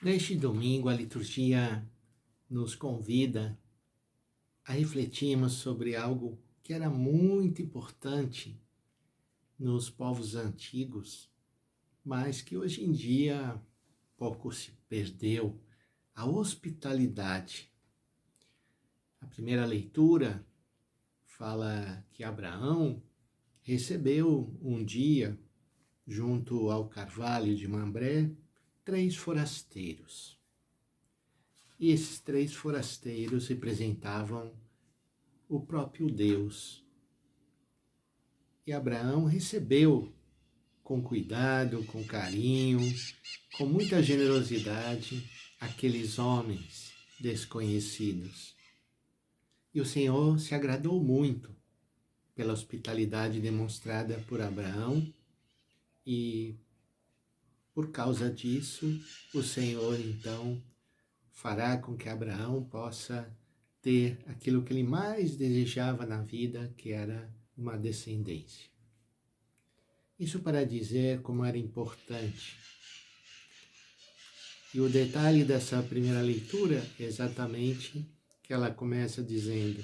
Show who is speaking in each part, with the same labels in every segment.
Speaker 1: Neste domingo, a liturgia nos convida a refletirmos sobre algo que era muito importante nos povos antigos, mas que hoje em dia pouco se perdeu: a hospitalidade. A primeira leitura fala que Abraão recebeu um dia, junto ao carvalho de Mambré, 3 forasteiros. E esses 3 forasteiros representavam o próprio Deus. E Abraão recebeu com cuidado, com carinho, com muita generosidade, aqueles homens desconhecidos. E o Senhor se agradou muito pela hospitalidade demonstrada por Abraão, e por causa disso, o Senhor então fará com que Abraão possa ter aquilo que ele mais desejava na vida, que era uma descendência. Isso para dizer como era importante. E o detalhe dessa primeira leitura é exatamente que ela começa dizendo: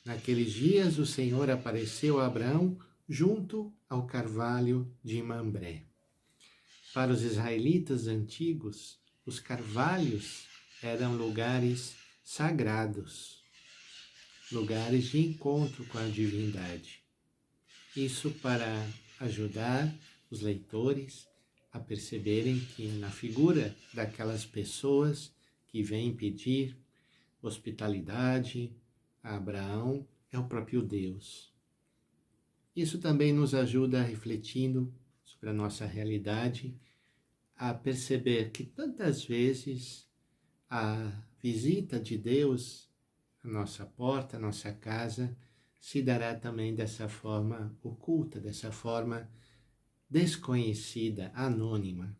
Speaker 1: naqueles dias o Senhor apareceu a Abraão junto ao carvalho de Mambré. Para os israelitas antigos, os carvalhos eram lugares sagrados, lugares de encontro com a divindade. Isso para ajudar os leitores a perceberem que na figura daquelas pessoas que vêm pedir hospitalidade a Abraão é o próprio Deus. Isso também nos ajuda, refletindo sobre a nossa realidade, a perceber que tantas vezes a visita de Deus à nossa porta, à nossa casa, se dará também dessa forma oculta, dessa forma desconhecida, anônima.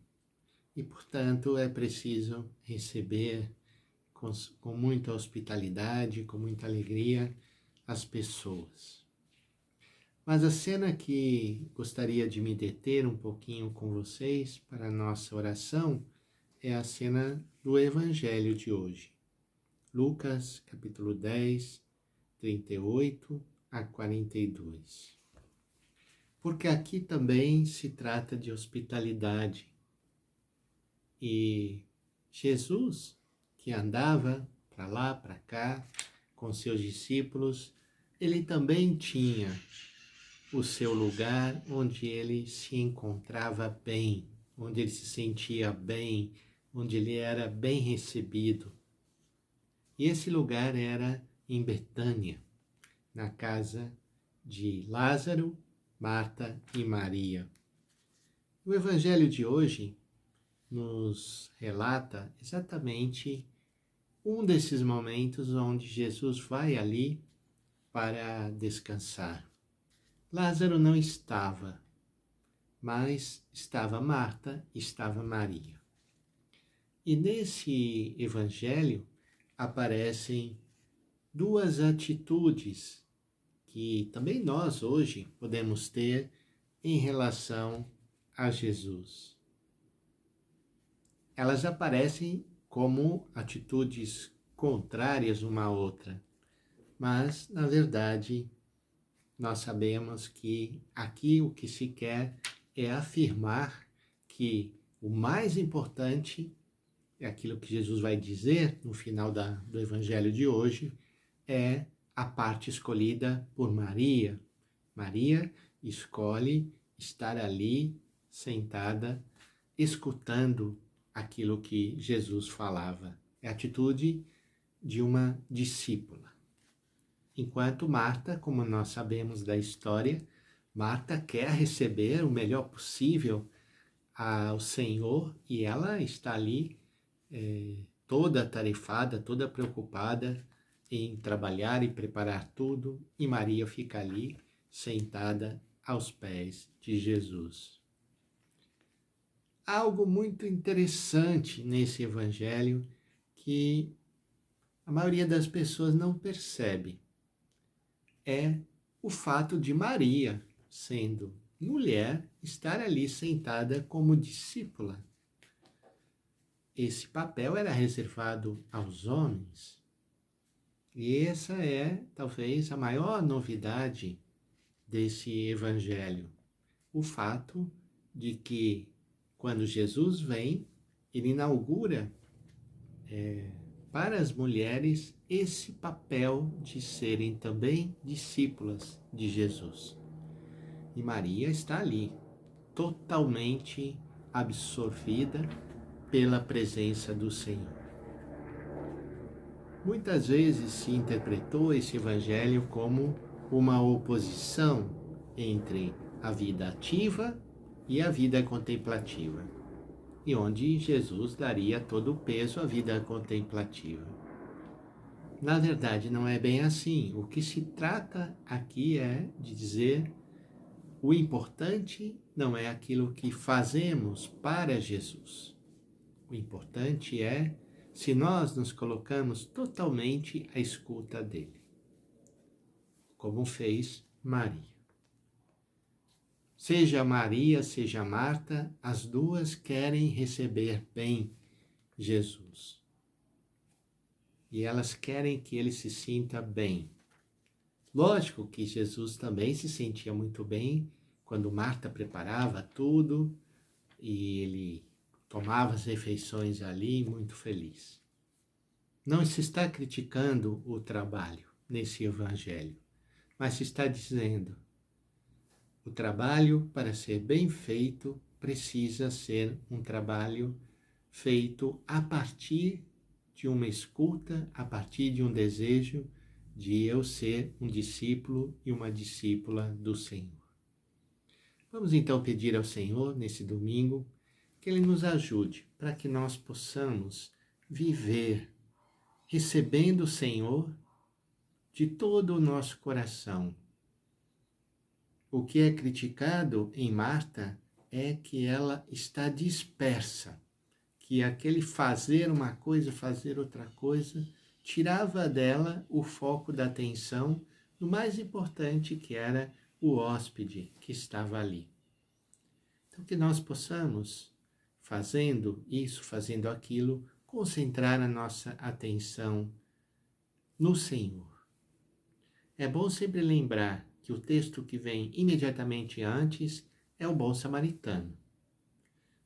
Speaker 1: E, portanto, é preciso receber com muita hospitalidade, com muita alegria as pessoas. Mas a cena que gostaria de me deter um pouquinho com vocês para a nossa oração é a cena do Evangelho de hoje. Lucas, capítulo 10, 38 a 42. Porque aqui também se trata de hospitalidade. E Jesus, que andava para lá, para cá, com seus discípulos, ele também tinha o seu lugar onde ele se encontrava bem, onde ele se sentia bem, onde ele era bem recebido. E esse lugar era em Betânia, na casa de Lázaro, Marta e Maria. O Evangelho de hoje nos relata exatamente um desses momentos onde Jesus vai ali para descansar. Lázaro não estava, mas estava Marta, estava Maria. E nesse evangelho aparecem 2 atitudes que também nós hoje podemos ter em relação a Jesus. Elas aparecem como atitudes contrárias uma à outra, mas, na verdade, nós sabemos que aqui o que se quer é afirmar que o mais importante, é aquilo que Jesus vai dizer no final do Evangelho de hoje, é a parte escolhida por Maria. Maria escolhe estar ali, sentada, escutando aquilo que Jesus falava. É a atitude de uma discípula. Enquanto Marta, como nós sabemos da história, Marta quer receber o melhor possível ao Senhor e ela está ali toda atarefada, toda preocupada em trabalhar e preparar tudo, e Maria fica ali sentada aos pés de Jesus. Há algo muito interessante nesse evangelho que a maioria das pessoas não percebe. É o fato de Maria, sendo mulher, estar ali sentada como discípula. esse papel era reservado aos homens. E essa é, talvez, a maior novidade desse evangelho. O fato de que, quando Jesus vem, ele inaugura para as mulheres esse papel de serem também discípulas de Jesus. E Maria está ali, totalmente absorvida pela presença do Senhor. Muitas vezes se interpretou esse evangelho como uma oposição entre a vida ativa e a vida contemplativa, e onde Jesus daria todo o peso à vida contemplativa. Na verdade, não é bem assim. O que se trata aqui é de dizer: o importante não é aquilo que fazemos para Jesus. O importante é se nós nos colocamos totalmente à escuta dele, como fez Maria. Seja Maria, seja Marta, as duas querem receber bem Jesus. E elas querem que ele se sinta bem. Lógico que Jesus também se sentia muito bem quando Marta preparava tudo e ele tomava as refeições ali muito feliz. Não se está criticando o trabalho nesse evangelho, mas se está dizendo: o trabalho, para ser bem feito, precisa ser um trabalho feito a partir de uma escuta, a partir de um desejo de eu ser um discípulo e uma discípula do Senhor. Vamos então pedir ao Senhor, nesse domingo, que Ele nos ajude para que nós possamos viver recebendo o Senhor de todo o nosso coração. O que é criticado em Marta é que ela está dispersa, que aquele fazer uma coisa, fazer outra coisa, tirava dela o foco da atenção no mais importante, que era o hóspede que estava ali. Então, que nós possamos, fazendo isso, fazendo aquilo, concentrar a nossa atenção no Senhor. É bom sempre lembrar que o texto que vem imediatamente antes é o bom samaritano.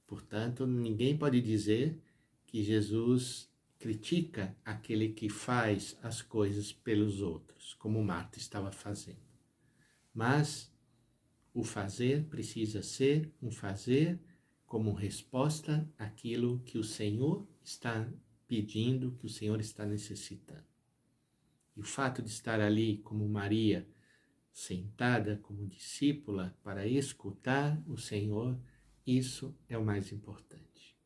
Speaker 1: Portanto, ninguém pode dizer que Jesus critica aquele que faz as coisas pelos outros, como Marta estava fazendo. Mas o fazer precisa ser um fazer como resposta àquilo que o Senhor está pedindo, que o Senhor está necessitando. E o fato de estar ali como Maria, sentada como discípula para escutar o Senhor, isso é o mais importante.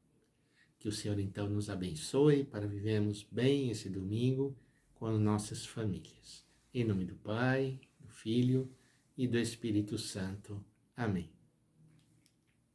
Speaker 1: Que o Senhor então nos abençoe para vivermos bem esse domingo com as nossas famílias. Em nome do Pai, do Filho e do Espírito Santo. Amém.